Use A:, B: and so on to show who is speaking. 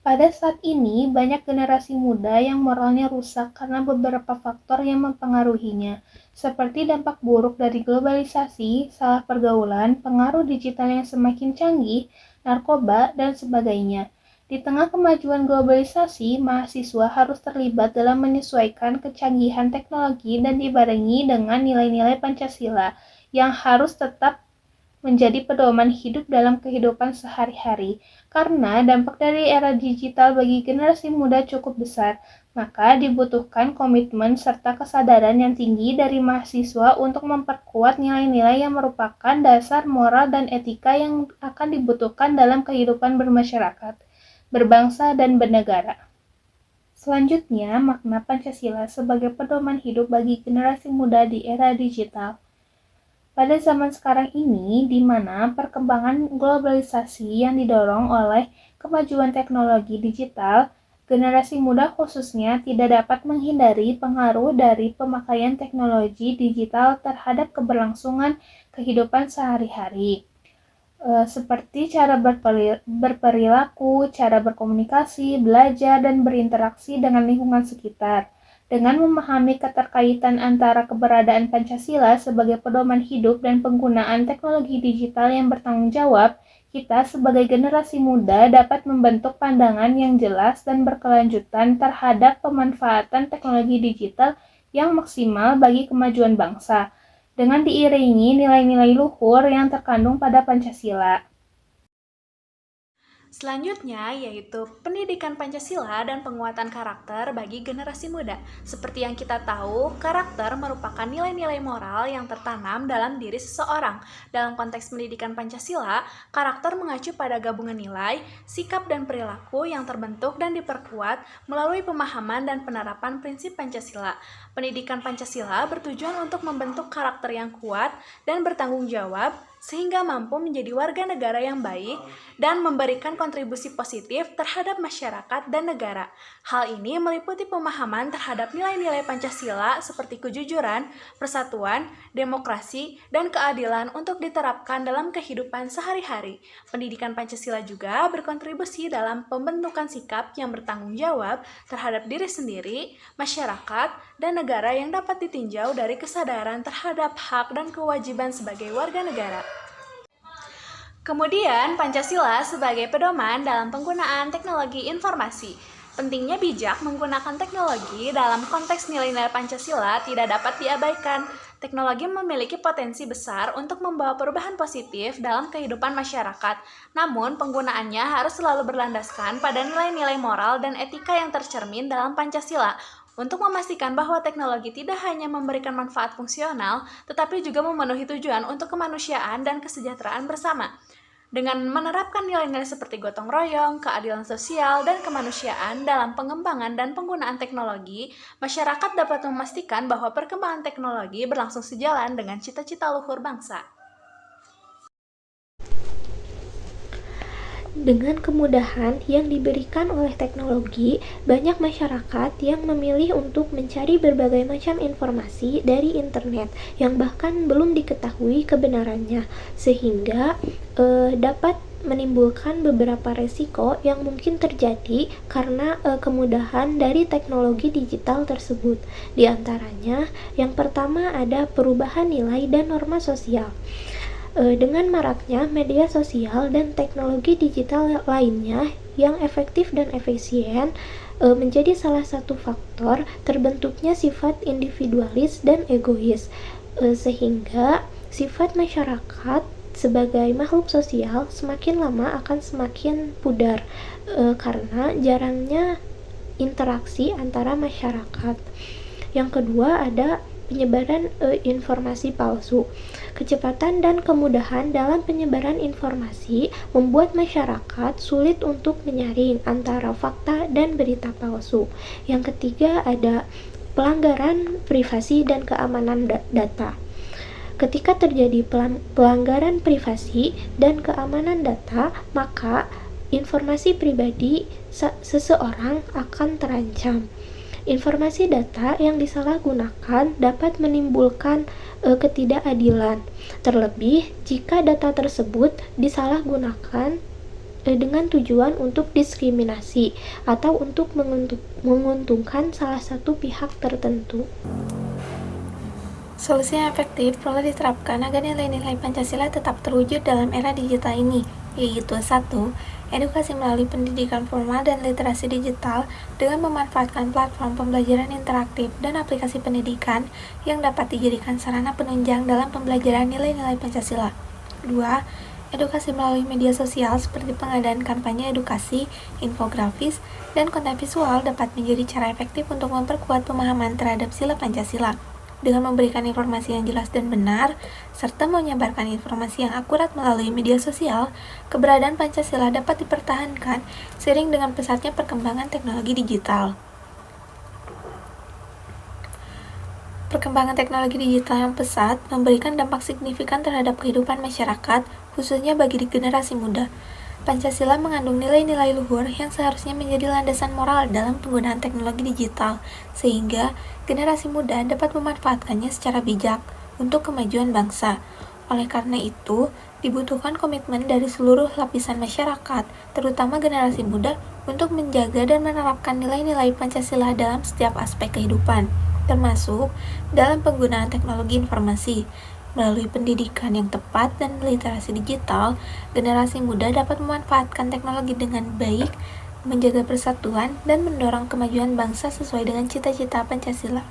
A: Pada saat ini, banyak generasi muda yang moralnya rusak karena beberapa faktor yang mempengaruhinya, seperti dampak buruk dari globalisasi, salah pergaulan, pengaruh digital yang semakin canggih, narkoba, dan sebagainya. Di tengah kemajuan globalisasi, mahasiswa harus terlibat dalam menyesuaikan kecanggihan teknologi dan dibarengi dengan nilai-nilai Pancasila yang harus tetap menjadi pedoman hidup dalam kehidupan sehari-hari. Karena dampak dari era digital bagi generasi muda cukup besar, maka dibutuhkan komitmen serta kesadaran yang tinggi dari mahasiswa untuk memperkuat nilai-nilai yang merupakan dasar moral dan etika yang akan dibutuhkan dalam kehidupan bermasyarakat, berbangsa, dan bernegara. Selanjutnya, makna Pancasila sebagai pedoman hidup bagi generasi muda di era digital. Pada zaman sekarang ini, di mana perkembangan globalisasi yang didorong oleh kemajuan teknologi digital, generasi muda khususnya tidak dapat menghindari pengaruh dari pemakaian teknologi digital terhadap keberlangsungan kehidupan sehari-hari. Seperti cara berperilaku, cara berkomunikasi, belajar, dan berinteraksi dengan lingkungan sekitar. Dengan memahami keterkaitan antara keberadaan Pancasila sebagai pedoman hidup dan penggunaan teknologi digital yang bertanggung jawab, kita sebagai generasi muda dapat membentuk pandangan yang jelas dan berkelanjutan terhadap pemanfaatan teknologi digital yang maksimal bagi kemajuan bangsa, dengan diiringi nilai-nilai luhur yang terkandung pada Pancasila.
B: Selanjutnya yaitu pendidikan Pancasila dan penguatan karakter bagi generasi muda. Seperti yang kita tahu, karakter merupakan nilai-nilai moral yang tertanam dalam diri seseorang. Dalam konteks pendidikan Pancasila, karakter mengacu pada gabungan nilai, sikap dan perilaku yang terbentuk dan diperkuat melalui pemahaman dan penerapan prinsip Pancasila. Pendidikan Pancasila bertujuan untuk membentuk karakter yang kuat dan bertanggung jawab sehingga mampu menjadi warga negara yang baik dan memberikan kontribusi positif terhadap masyarakat dan negara. Hal ini meliputi pemahaman terhadap nilai-nilai Pancasila seperti kejujuran, persatuan, demokrasi, dan keadilan untuk diterapkan dalam kehidupan sehari-hari. Pendidikan Pancasila juga berkontribusi dalam pembentukan sikap yang bertanggung jawab terhadap diri sendiri, masyarakat, dan negara yang dapat ditinjau dari kesadaran terhadap hak dan kewajiban sebagai warga negara. Kemudian, Pancasila sebagai pedoman dalam penggunaan teknologi informasi. Pentingnya bijak menggunakan teknologi dalam konteks nilai-nilai Pancasila tidak dapat diabaikan. Teknologi memiliki potensi besar untuk membawa perubahan positif dalam kehidupan masyarakat. Namun, penggunaannya harus selalu berlandaskan pada nilai-nilai moral dan etika yang tercermin dalam Pancasila. Untuk memastikan bahwa teknologi tidak hanya memberikan manfaat fungsional, tetapi juga memenuhi tujuan untuk kemanusiaan dan kesejahteraan bersama. Dengan menerapkan nilai-nilai seperti gotong royong, keadilan sosial, dan kemanusiaan dalam pengembangan dan penggunaan teknologi, masyarakat dapat memastikan bahwa perkembangan teknologi berlangsung sejalan dengan cita-cita luhur bangsa.
C: Dengan kemudahan yang diberikan oleh teknologi, banyak masyarakat yang memilih untuk mencari berbagai macam informasi dari internet yang bahkan belum diketahui kebenarannya, sehingga dapat menimbulkan beberapa resiko yang mungkin terjadi karena kemudahan dari teknologi digital tersebut. Di antaranya, yang pertama ada perubahan nilai dan norma sosial. Dengan maraknya media sosial dan teknologi digital lainnya yang efektif dan efisien menjadi salah satu faktor terbentuknya sifat individualis dan egois, sehingga sifat masyarakat sebagai makhluk sosial semakin lama akan semakin pudar karena jarangnya interaksi antara masyarakat. Yang kedua ada penyebaran informasi palsu. Kecepatan dan kemudahan dalam penyebaran informasi membuat masyarakat sulit untuk menyaring antara fakta dan berita palsu. Yang ketiga ada pelanggaran privasi dan keamanan data. Ketika terjadi pelanggaran privasi dan keamanan data, maka informasi pribadi seseorang akan terancam. Informasi data yang disalahgunakan dapat menimbulkan ketidakadilan, terlebih jika data tersebut disalahgunakan dengan tujuan untuk diskriminasi atau untuk menguntungkan salah satu pihak tertentu.
D: Solusi yang efektif perlu diterapkan agar nilai-nilai Pancasila tetap terwujud dalam era digital ini, yaitu 1. Edukasi melalui pendidikan formal dan literasi digital dengan memanfaatkan platform pembelajaran interaktif dan aplikasi pendidikan yang dapat dijadikan sarana penunjang dalam pembelajaran nilai-nilai Pancasila. 2. Edukasi melalui media sosial seperti pengadaan kampanye edukasi, infografis, dan konten visual dapat menjadi cara efektif untuk memperkuat pemahaman terhadap sila Pancasila. Dengan memberikan informasi yang jelas dan benar, serta menyebarkan informasi yang akurat melalui media sosial, keberadaan Pancasila dapat dipertahankan seiring dengan pesatnya perkembangan teknologi digital. Perkembangan teknologi digital yang pesat memberikan dampak signifikan terhadap kehidupan masyarakat, khususnya bagi generasi muda. Pancasila mengandung nilai-nilai luhur yang seharusnya menjadi landasan moral dalam penggunaan teknologi digital, sehingga generasi muda dapat memanfaatkannya secara bijak untuk kemajuan bangsa. Oleh karena itu, dibutuhkan komitmen dari seluruh lapisan masyarakat, terutama generasi muda, untuk menjaga dan menerapkan nilai-nilai Pancasila dalam setiap aspek kehidupan, termasuk dalam penggunaan teknologi informasi. Melalui pendidikan yang tepat dan literasi digital, generasi muda dapat memanfaatkan teknologi dengan baik, menjaga persatuan, dan mendorong kemajuan bangsa sesuai dengan cita-cita Pancasila.